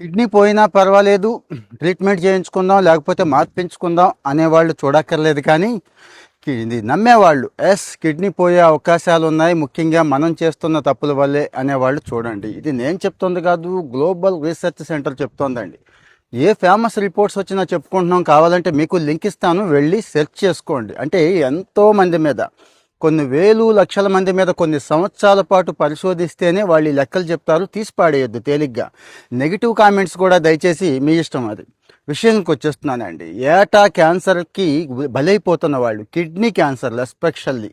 Kidney పోయినా పర్వాలేదు, treatment చేయించుకుందాం లేకపోతే మార్పించుకుందాం అనేవాళ్ళు చూడక్కర్లేదు. కానీ ఇది నమ్మేవాళ్ళు కిడ్నీ పోయే అవకాశాలు ఉన్నాయి, ముఖ్యంగా మనం చేస్తున్న తప్పుల వల్లే అనేవాళ్ళు చూడండి. ఇది నేను చెప్తుంది కాదు, గ్లోబల్ రీసెర్చ్ సెంటర్ చెప్తోందండి. ఏ ఫేమస్ రిపోర్ట్స్ వచ్చినా చెప్పుకుంటున్నాం. కావాలంటే మీకు లింక్ ఇస్తాను, వెళ్ళి సెర్చ్ చేసుకోండి. అంటే ఎంతోమంది మీద, కొన్ని వేలు లక్షల మంది మీద కొన్ని సంవత్సరాల పాటు పరిశోధిస్తేనే వాళ్ళు ఈ లెక్కలు చెప్తారు. తీసి పాడేయొద్దు తేలిగ్గా. నెగిటివ్ కామెంట్స్ కూడా దయచేసి మీ ఇష్టం. అది విషయానికి వచ్చేస్తున్నానండి. ఏటా క్యాన్సర్కి బలైపోతున్న వాళ్ళు, కిడ్నీ క్యాన్సర్లు ఎస్పెషల్లీ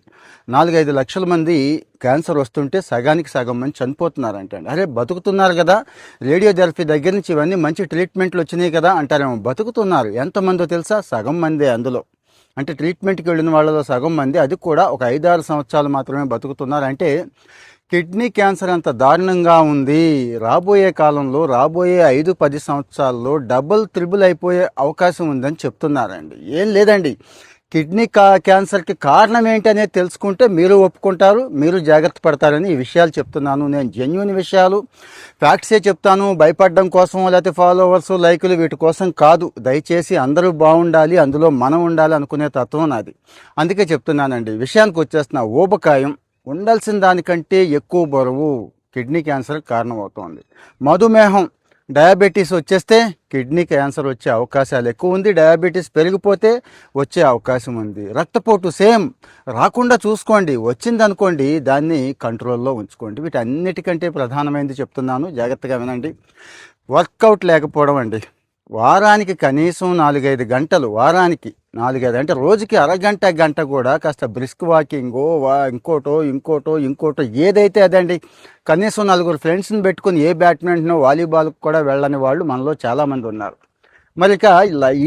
4-5 లక్షల మంది క్యాన్సర్ వస్తుంటే సగానికి సగం మంది చనిపోతున్నారంటే, అరే బతుకుతున్నారు కదా, రేడియోథెరపీ దగ్గర నుంచి ఇవన్నీ మంచి ట్రీట్మెంట్లు వచ్చినాయి కదా అంటారేమో. బతుకుతున్నారు. ఎంతమందో తెలుసా? సగం మందే అందులో. అంటే ట్రీట్మెంట్కి వెళ్ళిన వాళ్ళలో సగం మంది, అది కూడా ఒక 5-6 సంవత్సరాలు మాత్రమే బతుకుతున్నారు. అంటే కిడ్నీ క్యాన్సర్ అంత దారుణంగా ఉంది. రాబోయే కాలంలో, రాబోయే 5-10 సంవత్సరాల్లో డబుల్ త్రిబుల్ అయిపోయే అవకాశం ఉందని చెప్తున్నారండి. ఏం లేదండి, కిడ్నీ క్యాన్సర్కి కారణం ఏంటి అనేది తెలుసుకుంటే మీరు ఒప్పుకుంటారు, మీరు జాగ్రత్త పడతారని ఈ విషయాలు చెప్తున్నాను. నేను జెన్యూన్ విషయాలు, ఫ్యాక్ట్సే చెప్తాను. భయపడడం కోసం, లేకపోతే ఫాలోవర్స్, లైకులు వీటి కోసం కాదు. దయచేసి అందరూ బాగుండాలి, అందులో మనం ఉండాలి అనుకునే తత్వం నాది. అందుకే చెప్తున్నానండి. విషయానికి వచ్చేస్తున్న ఊబకాయం, ఉండాల్సిన దానికంటే ఎక్కువ బరువు కిడ్నీ క్యాన్సర్ కారణమవుతోంది. మధుమేహం, డయాబెటీస్ వచ్చేస్తే కిడ్నీ క్యాన్సర్ వచ్చే అవకాశాలు ఎక్కువ ఉంది. డయాబెటీస్ పెరిగిపోతే వచ్చే అవకాశం ఉంది. రక్తపోటు సేమ్, రాకుండా చూసుకోండి. వచ్చిందనుకోండి దాన్ని కంట్రోల్లో ఉంచుకోండి. వీటన్నిటికంటే ప్రధానమైనది చెప్తున్నాను, జాగ్రత్తగా వినండి. వర్కౌట్ లేకపోవడం అండి. వారానికి కనీసం 4-5 గంటలు, వారానికి 4-5 అంటే రోజుకి అరగంట గంట కూడా కాస్త బ్రిస్క్ వాకింగో, ఇంకోటో ఏదైతే అదండి. కనీసం 4 ఫ్రెండ్స్ని పెట్టుకుని ఏ బ్యాడ్మింటన్, వాలీబాల్కి కూడా వెళ్ళని వాళ్ళు మనలో చాలామంది ఉన్నారు. మరి ఇక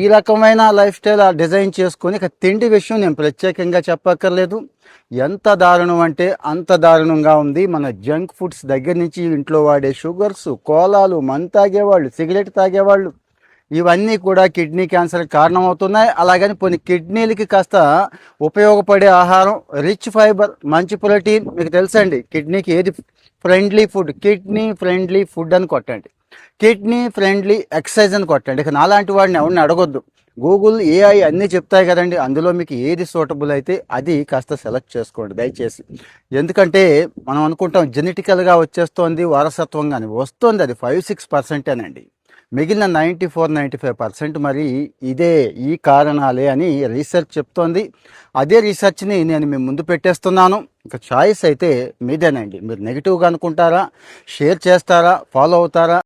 ఈ రకమైన లైఫ్ స్టైల్ డిజైన్ చేసుకొని, ఇక తిండి విషయం నేను ప్రత్యేకంగా చెప్పక్కర్లేదు. ఎంత దారుణం అంటే అంత దారుణంగా ఉంది. మన జంక్ ఫుడ్స్ దగ్గర నుంచి, ఇంట్లో వాడే షుగర్స్, కోలాలు, మందు తాగేవాళ్ళు, సిగరెట్ తాగేవాళ్ళు, ఇవన్నీ కూడా కిడ్నీ క్యాన్సర్ కారణమవుతున్నాయి. అలాగని కొన్ని కిడ్నీలకి కాస్త ఉపయోగపడే ఆహారం, రిచ్ ఫైబర్, మంచి ప్రోటీన్, మీకు తెలుసండి కిడ్నీకి ఏది friendly food. Kidney friendly food అని కొట్టండి, కిడ్నీ ఫ్రెండ్లీ ఎక్సర్సైజ్ అని కొట్టండి. ఇక నాలాంటి వాడిని ఎవరిని అడగొద్దు. గూగుల్, ఏఐ అన్నీ చెప్తాయి కదండి. అందులో మీకు ఏది సూటబుల్ అయితే అది కాస్త సెలెక్ట్ చేసుకోండి దయచేసి. ఎందుకంటే మనం అనుకుంటాం జెనెటికల్గా వచ్చేస్తోంది, వారసత్వంగాని వస్తుంది. అది 5-6%. మిగిలిన 94-95% మరి ఈ కారణాలే అని రీసెర్చ్ చెప్తోంది. అదే రీసెర్చ్ని నేను మీ ముందు పెట్టేస్తున్నాను. ఇక చాయిస్ అయితే మీదేనండి. మీరు నెగిటివ్గా అనుకుంటారా, షేర్ చేస్తారా, ఫాలో అవుతారా?